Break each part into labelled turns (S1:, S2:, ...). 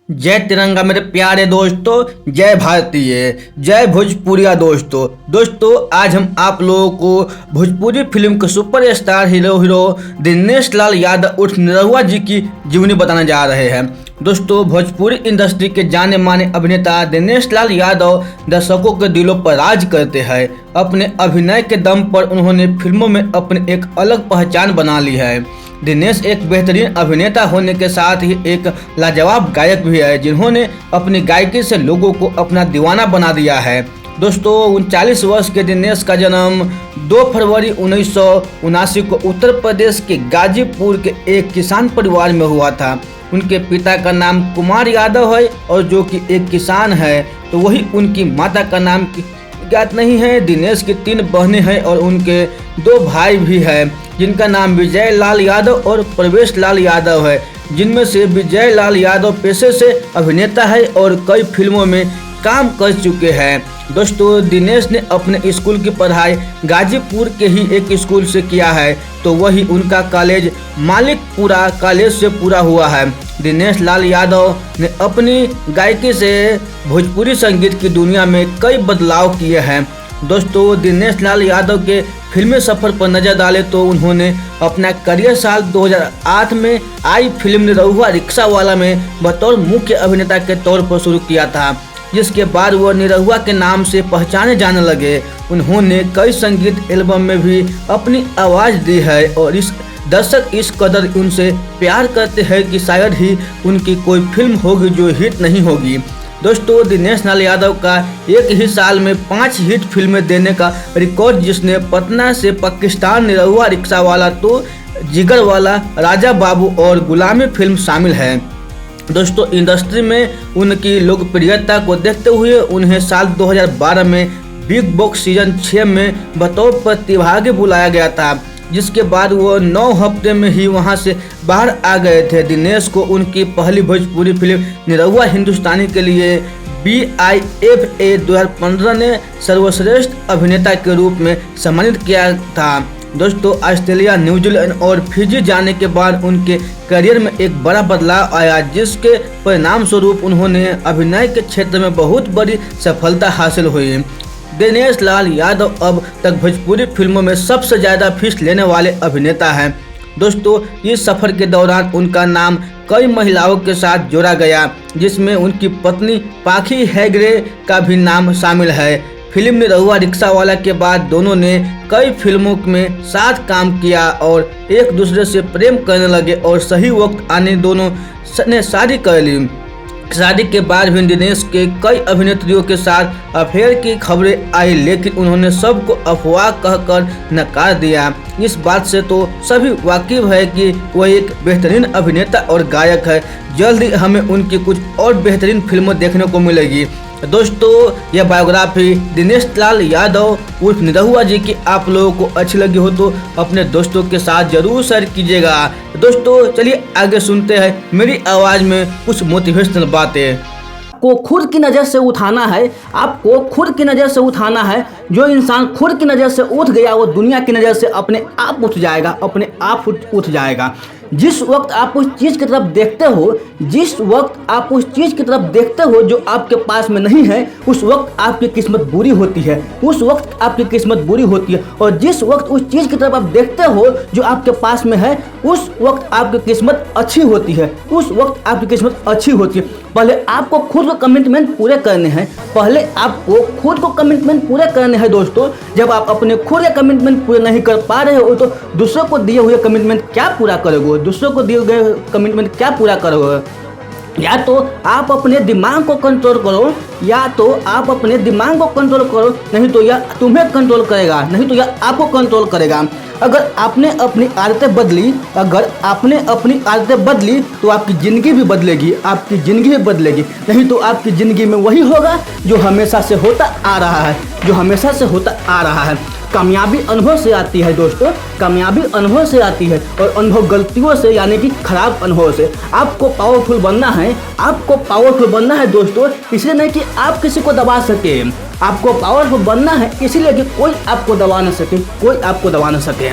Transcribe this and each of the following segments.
S1: जय तिरंगा मेरे प्यारे दोस्तों, जय भारतीय, जय भोजपुरिया दोस्तों आज हम आप लोगों को भोजपुरी फिल्म के सुपरस्टार हीरो दिनेश लाल यादव उर्फ निरहुआ जी की जीवनी बताने जा रहे हैं। दोस्तों, भोजपुरी इंडस्ट्री के जाने माने अभिनेता दिनेश लाल यादव दर्शकों के दिलों पर राज करते हैं। अपने अभिनय के दम पर उन्होंने फिल्मों में अपनी एक अलग पहचान बना ली है। दिनेश एक बेहतरीन अभिनेता होने के साथ ही एक लाजवाब गायक भी है, जिन्होंने अपनी गायकी से लोगों को अपना दीवाना बना दिया है। दोस्तों, 39 वर्ष के दिनेश का जन्म 2 फरवरी 1979 को उत्तर प्रदेश के गाजीपुर के एक किसान परिवार में हुआ था। उनके पिता का नाम कुमार यादव है और जो कि एक किसान है, तो वही उनकी माता का नाम ज्ञात नहीं है। दिनेश की 3 बहनें हैं और उनके 2 भाई भी हैं, जिनका नाम विजय लाल यादव और प्रवेश लाल यादव है, जिनमें से विजय लाल यादव पेशे से अभिनेता है और कई फिल्मों में काम कर चुके हैं। दोस्तों, दिनेश ने अपने स्कूल की पढ़ाई गाजीपुर के ही एक स्कूल से किया है, तो वही उनका कॉलेज मालिकपुरा कॉलेज से पूरा हुआ है। दिनेश लाल यादव ने अपनी गायकी से भोजपुरी संगीत की दुनिया में कई बदलाव किए हैं। दोस्तों, दिनेश लाल यादव के फिल्मी सफर पर नजर डालें तो उन्होंने अपना करियर साल 2008 में आई फिल्म निरहुआ रिक्शावाला में बतौर मुख्य अभिनेता के तौर पर शुरू किया था, जिसके बाद वह निरहुआ के नाम से पहचाने जाने लगे। उन्होंने कई संगीत एल्बम में भी अपनी आवाज़ दी है और दर्शक इस कदर उनसे प्यार करते हैं कि शायद ही उनकी कोई फिल्म होगी जो हिट नहीं होगी। दोस्तों, दिनेश लाल यादव का एक ही साल में 5 हिट फिल्में देने का रिकॉर्ड, जिसने पटना से पाकिस्तान, निरहुआ रिक्शावाला, तो जिगर वाला, राजा बाबू और गुलामी फिल्म शामिल है। दोस्तों, इंडस्ट्री में उनकी लोकप्रियता को देखते हुए उन्हें साल 2012 में बिग बॉस सीजन 6 में बतौर प्रतिभागी बुलाया गया था, जिसके बाद वो 9 हफ्ते में ही वहां से बाहर आ गए थे। दिनेश को उनकी पहली भोजपुरी फिल्म निरहुआ हिंदुस्तानी के लिए BIFA 2015 ने सर्वश्रेष्ठ अभिनेता के रूप में सम्मानित किया था। दोस्तों, ऑस्ट्रेलिया, न्यूजीलैंड और फिजी जाने के बाद उनके करियर में एक बड़ा बदलाव आया, जिसके परिणाम स्वरूप उन्होंने अभिनय के क्षेत्र में बहुत बड़ी सफलता हासिल हुई। दिनेश लाल यादव अब तक भोजपुरी फिल्मों में सबसे ज़्यादा फीस लेने वाले अभिनेता हैं। दोस्तों, इस सफ़र के दौरान उनका नाम कई महिलाओं के साथ जोड़ा गया, जिसमें उनकी पत्नी पाखी हेगड़े का भी नाम शामिल है। फिल्म निरहुआ रिक्शावाला के बाद दोनों ने कई फिल्मों में साथ काम किया और एक दूसरे से प्रेम करने लगे और सही वक्त आने दोनों ने शादी कर ली। शादी के बाद भी दिनेश के कई अभिनेत्रियों के साथ अफेयर की खबरें आई, लेकिन उन्होंने सबको अफवाह कहकर नकार दिया। इस बात से तो सभी वाकिफ है कि वह एक बेहतरीन अभिनेता और गायक है। जल्द ही हमें उनकी कुछ और बेहतरीन फिल्में देखने को मिलेगी। दोस्तों, यह बायोग्राफी दिनेश लाल यादव उर्फ निरहुआ जी की आप लोगों को अच्छी लगी हो तो अपने दोस्तों के साथ जरूर शेयर कीजिएगा। दोस्तों, चलिए आगे सुनते हैं मेरी आवाज़ में कुछ मोटिवेशनल बातें।
S2: को खुद की नज़र से उठाना है, आपको खुद की नज़र से उठाना है। जो इंसान खुद की नज़र से उठ गया वो दुनिया की नज़र से अपने आप उठ जाएगा, अपने आप उठ जाएगा। जिस वक्त आप उस चीज़ की तरफ देखते हो, जिस वक्त आप उस चीज़ की तरफ देखते हो जो आपके पास में नहीं है, उस वक्त आपकी किस्मत बुरी होती है, उस वक्त आपकी किस्मत बुरी होती है। और जिस वक्त उस चीज़ की तरफ आप देखते हो जो आपके पास में है, उस वक्त आपकी किस्मत अच्छी होती है, उस वक्त आपकी किस्मत अच्छी होती है। पहले आपको खुद को कमिटमेंट पूरे करने हैं, पहले आपको खुद को कमिटमेंट पूरे करने हैं। दोस्तों, जब आप अपने खुद के कमिटमेंट पूरे नहीं कर पा रहे हो तो दूसरों को दिए हुए कमिटमेंट क्या पूरा करोगे? दूसरों को दिए गए कमिटमेंट क्या पूरा करोगे? या तो आप अपने दिमाग को कंट्रोल करो, या तो आप अपने दिमाग को कंट्रोल करो, नहीं तो यह तुम्हें कंट्रोल करेगा, नहीं तो यह आपको कंट्रोल करेगा। अगर आपने अपनी आदतें बदली, अगर आपने अपनी आदतें बदली तो आपकी ज़िंदगी भी बदलेगी, आपकी ज़िंदगी भी बदलेगी। नहीं तो आपकी ज़िंदगी में वही होगा जो हमेशा से होता आ रहा है, जो हमेशा से होता आ रहा है। कामयाबी अनुभव से आती है दोस्तों, कामयाबी अनुभव से आती है, और अनुभव गलतियों से यानी कि खराब अनुभव से। आपको पावरफुल बनना है, आपको पावरफुल बनना है दोस्तों, इसलिए नहीं कि आप किसी को दबा सके, आपको पावरफुल बनना है इसीलिए कि कोई आपको दबा ना सके, कोई आपको दबा ना सके।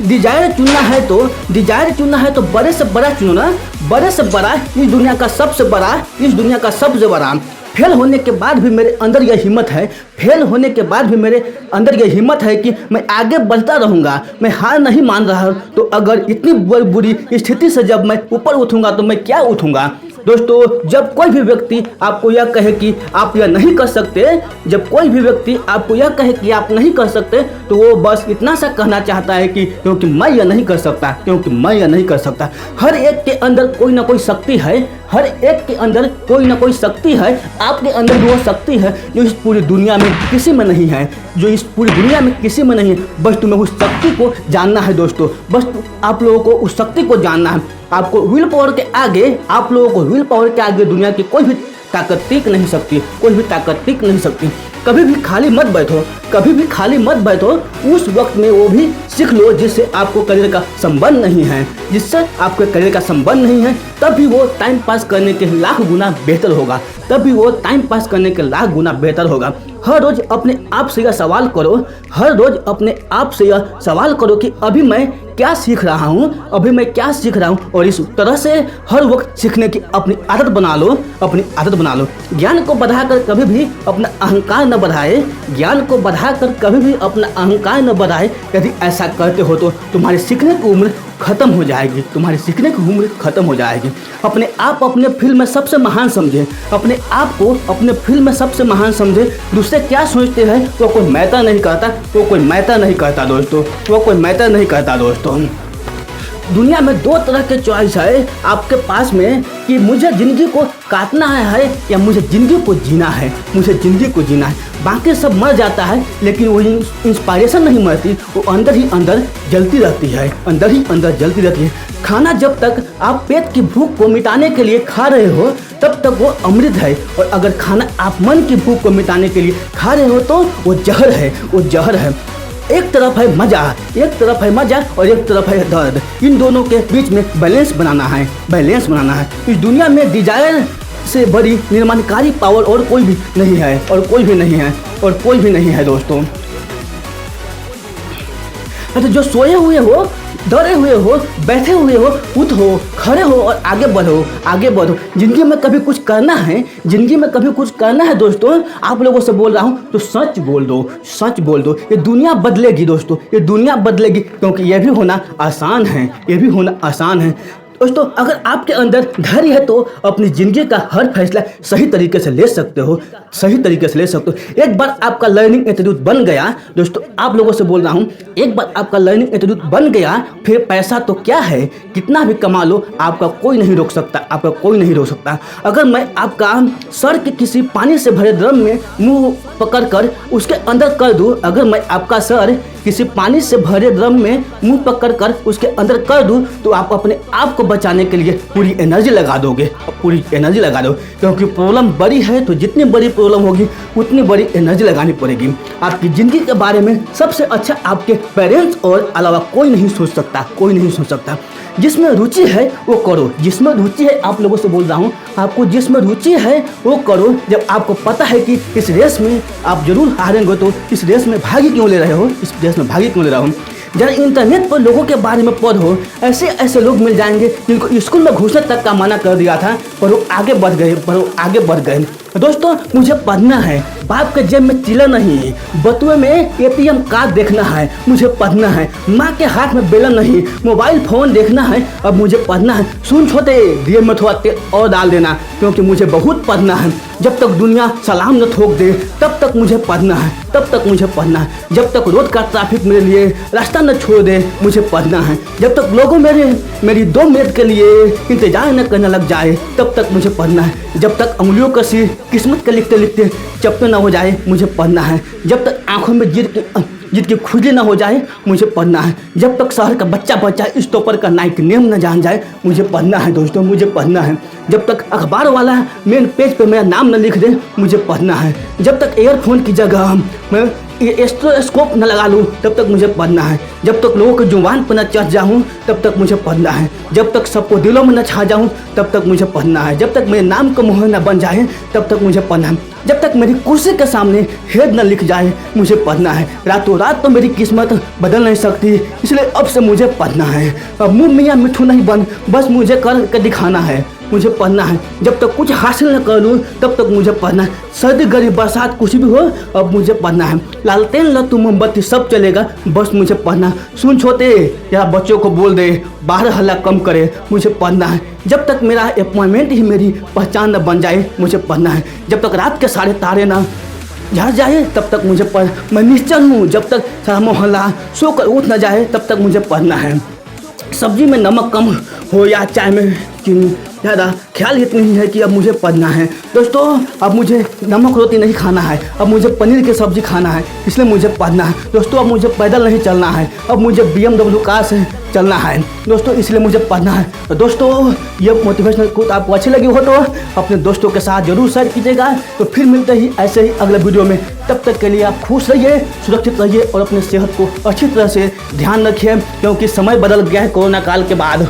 S2: डिजायर चुनना है तो, डिजायर चुनना है तो बड़े से बड़ा चुनो ना, बड़े से बड़ा, इस दुनिया का सबसे बड़ा, इस दुनिया का सबसे बड़ा। फेल होने के बाद भी मेरे अंदर यह हिम्मत है, फेल होने के बाद भी मेरे अंदर यह हिम्मत है कि मैं आगे बढ़ता रहूँगा, मैं हार नहीं मान रहा। तो अगर इतनी बुरी स्थिति से जब मैं ऊपर उठूँगा तो मैं क्या उठूँगा दोस्तों। जब कोई भी व्यक्ति आपको यह कहे कि आप यह नहीं कर सकते, जब कोई भी व्यक्ति आपको यह कहे कि आप नहीं कर सकते, तो वो बस इतना सा कहना चाहता है कि क्योंकि मैं यह नहीं कर सकता, क्योंकि मैं यह नहीं कर सकता। हर एक के अंदर कोई ना कोई शक्ति है, हर एक के अंदर कोई ना कोई शक्ति है। आपके अंदर भी वो शक्ति है जो इस पूरी दुनिया में किसी में नहीं है, जो इस पूरी दुनिया में किसी में नहीं है। बस तुम्हें उस शक्ति को जानना है दोस्तों, बस आप लोगों को उस शक्ति को जानना है। आपको विल पावर के आगे, आप लोगों को विल पावर के आगे दुनिया की कोई भी ताकत टिक नहीं सकती, कोई भी ताकत टिक नहीं सकती। कभी भी खाली मत बैठो, कभी भी खाली मत बैठो। उस वक्त में वो भी सीख लो जिससे आपको करियर का संबंध नहीं है, जिससे आपके करियर का संबंध नहीं है, तब भी वो टाइम पास करने के लाख गुना बेहतर होगा, तब भी वो टाइम पास करने के लाख गुना बेहतर होगा। हर रोज अपने आप से यह सवाल करो, हर रोज अपने आप से यह सवाल करो कि अभी मैं क्या सीख रहा हूँ, अभी मैं क्या सीख रहा हूँ, और इस तरह से हर वक्त सीखने की अपनी आदत बना लो, अपनी आदत बना लो। ज्ञान को बढ़ाकर कभी भी अपना अहंकार न बढ़ाए, ज्ञान को बढ़ाकर कभी भी अपना अहंकार न बढ़ाए। यदि ऐसा करते हो तो तुम्हारी सीखने की उम्र खत्म हो जाएगी, तुम्हारी सीखने की उम्र खत्म हो जाएगी। अपने आप अपने फील्ड में सबसे महान समझे, अपने आप को अपने फील्ड में सबसे महान समझे। दूसरे क्या सोचते हैं वो कोई मैटर नहीं करता, वो कोई मैटर नहीं करता दोस्तों, वो कोई मैटर नहीं करता दोस्तों। दुनिया में दो तरह के चॉइस है आपके पास में कि मुझे ज़िंदगी को काटना है या मुझे ज़िंदगी को जीना है, मुझे ज़िंदगी को जीना है। बाकी सब मर जाता है लेकिन वो इंस्पायरेशन नहीं मरती, वो अंदर ही अंदर जलती रहती है, अंदर ही अंदर जलती रहती है। खाना जब तक आप पेट की भूख को मिटाने के लिए खा रहे हो तब तक वो अमृत है, और अगर खाना आप मन की भूख को मिटाने के लिए खा रहे हो तो वो जहर है, वो जहर है। एक तरफ है मजा, एक तरफ है मजा और एक तरफ है दर्द। इन दोनों के बीच में बैलेंस बनाना है, बैलेंस बनाना है। इस दुनिया में डिजायर से बड़ी निर्माणकारी पावर और कोई भी नहीं है, और कोई भी नहीं है, और कोई भी नहीं है दोस्तों। अच्छा, जो सोए हुए हो, डरे हुए हो, बैठे हुए हो, उठो, खड़े हो और आगे बढ़ो, आगे बढ़ो। जिंदगी में कभी कुछ करना है, जिंदगी में कभी कुछ करना है दोस्तों। आप लोगों से बोल रहा हूँ तो सच बोल दो, सच बोल दो। ये दुनिया बदलेगी दोस्तों, ये दुनिया बदलेगी, क्योंकि ये भी होना आसान है, ये भी होना आसान है दोस्तों। अगर आपके अंदर धैर्य है तो अपनी ज़िंदगी का हर फैसला सही तरीके से ले सकते हो, सही तरीके से ले सकते हो। एक बार आपका लर्निंग एटीट्यूड बन गया दोस्तों, आप लोगों से बोल रहा हूँ, एक बार आपका लर्निंग एटीट्यूड बन गया, फिर पैसा तो क्या है, कितना भी कमा लो, आपका कोई नहीं रोक सकता, आपका कोई नहीं रोक सकता। अगर मैं आपका सर के किसी पानी से भरे ड्रम में मुँह पकड़ कर उसके अंदर कर दूँ, अगर मैं आपका सर किसी पानी से भरे ड्रम में मुंह पकड़ कर उसके अंदर कर दूं, तो आप अपने आप को बचाने के लिए पूरी एनर्जी लगा दोगे, पूरी एनर्जी लगा दो। क्योंकि प्रॉब्लम बड़ी है तो जितनी बड़ी प्रॉब्लम होगी उतनी बड़ी एनर्जी लगानी पड़ेगी। आपकी ज़िंदगी के बारे में सबसे अच्छा आपके पेरेंट्स और अलावा कोई नहीं सोच सकता, कोई नहीं सोच सकता। जिसमें रुचि है वो करो, जिसमें रुचि है, आप लोगों से बोल रहा हूँ, आपको जिसमें रुचि है वो करो। जब आपको पता है कि इस रेस में आप जरूर हारेंगे तो इस रेस में भागी क्यों ले रहे हो, इस रेस में भागी क्यों ले रहे हो। जरा इंटरनेट पर लोगों के बारे में पढ़ो, ऐसे ऐसे लोग मिल जाएंगे जिनको स्कूल में घुसने तक का मना कर दिया था, पर वो आगे बढ़ गए, पर वो आगे बढ़ गए। दोस्तों, मुझे पढ़ना है, बाप के जेब में चिल्ला नहीं, बटुए में ATM कार्ड देखना है, मुझे पढ़ना है। माँ के हाथ में बेलन नहीं, मोबाइल फोन देखना है, अब मुझे पढ़ना है। सुन छोटे, दिए में थोड़ा तेल और डाल देना, क्योंकि मुझे बहुत पढ़ना है। जब तक दुनिया सलाम न ठोक दे तब तक मुझे पढ़ना है, तब तक मुझे पढ़ना है। जब तक रोड का ट्रैफिक मेरे लिए रास्ता न छोड़ दे मुझे पढ़ना है। जब तक लोगों मेरी 2 मिनट के लिए इंतजार न करने लग जाए तब तक मुझे पढ़ना है। जब तक उंगलियों का सिर किस्मत के लिखते लिखते चपटे न हो जाए मुझे पढ़ना है। जब तक आंखों में जीत की खुजली ना हो जाए मुझे पढ़ना है। जब तक शहर का बच्चा स्टॉपर का नाइक नेम न जान जाए मुझे पढ़ना है दोस्तों, मुझे पढ़ना है। जब तक अखबार वाला मेन पेज पे मेरा नाम न लिख दे मुझे पढ़ना है। जब तक एयरफोन की जगह मैं स्टेथोस्कोप न लगा लूँ तब तक मुझे पढ़ना है। जब तक लोगों के जुबान पर न चढ़ जाऊँ तब तक मुझे पढ़ना है। जब तक सबको दिलों में न छा जाऊँ तब तक मुझे पढ़ना है। जब तक मेरे नाम का मोहर न बन जाए तब तक मुझे पढ़ना है। जब तक मेरी कुर्सी के सामने हेड न लिख जाए मुझे पढ़ना है। रातों रात तो मेरी किस्मत बदल नहीं सकती, इसलिए अब से मुझे पढ़ना है। अब मुँह मियाँ मिठू नहीं बन, बस मुझे कर के दिखाना है। मुझे पढ़ना है। जब तक कुछ हासिल न कर लूँ तब तक मुझे पढ़ना है। सर्दी गर्मी बरसात कुछ भी हो अब मुझे पढ़ना है। लालटेन लट्टू मोमबत्ती सब चलेगा, बस मुझे पढ़ना। सुन छोटे या बच्चों को बोल दे बाहर हल्ला कम करे, मुझे पढ़ना है। जब तक मेरा अपॉइंटमेंट ही मेरी पहचान न बन जाए मुझे पढ़ना है। जब तक रात के सारे तारे ना झड़ जाए तब तक मुझे पढ़। मैं निश्चल हूँ, जब तक सारा मोहल्ला सोकर उठ न जाए तब तक मुझे पढ़ना है। सब्जी में नमक कम हो या चाय में चीनी ज़्यादा, ख्याल इतनी ही है कि अब मुझे पढ़ना है। दोस्तों अब मुझे नमक रोटी नहीं खाना है, अब मुझे पनीर की सब्ज़ी खाना है, इसलिए मुझे पढ़ना है। दोस्तों अब मुझे पैदल नहीं चलना है, अब मुझे BMW कार से चलना है दोस्तों, इसलिए मुझे पढ़ना है। तो दोस्तों ये मोटिवेशनल कोट आपको अच्छी लगी हो तो अपने दोस्तों के साथ जरूर शेयर कीजिएगा। तो फिर मिलते ही ऐसे ही अगले वीडियो में, तब तक के लिए आप खुश रहिए, सुरक्षित रहिए और अपने सेहत को अच्छी तरह से ध्यान रखिए, क्योंकि समय बदल गया है कोरोना काल के बाद।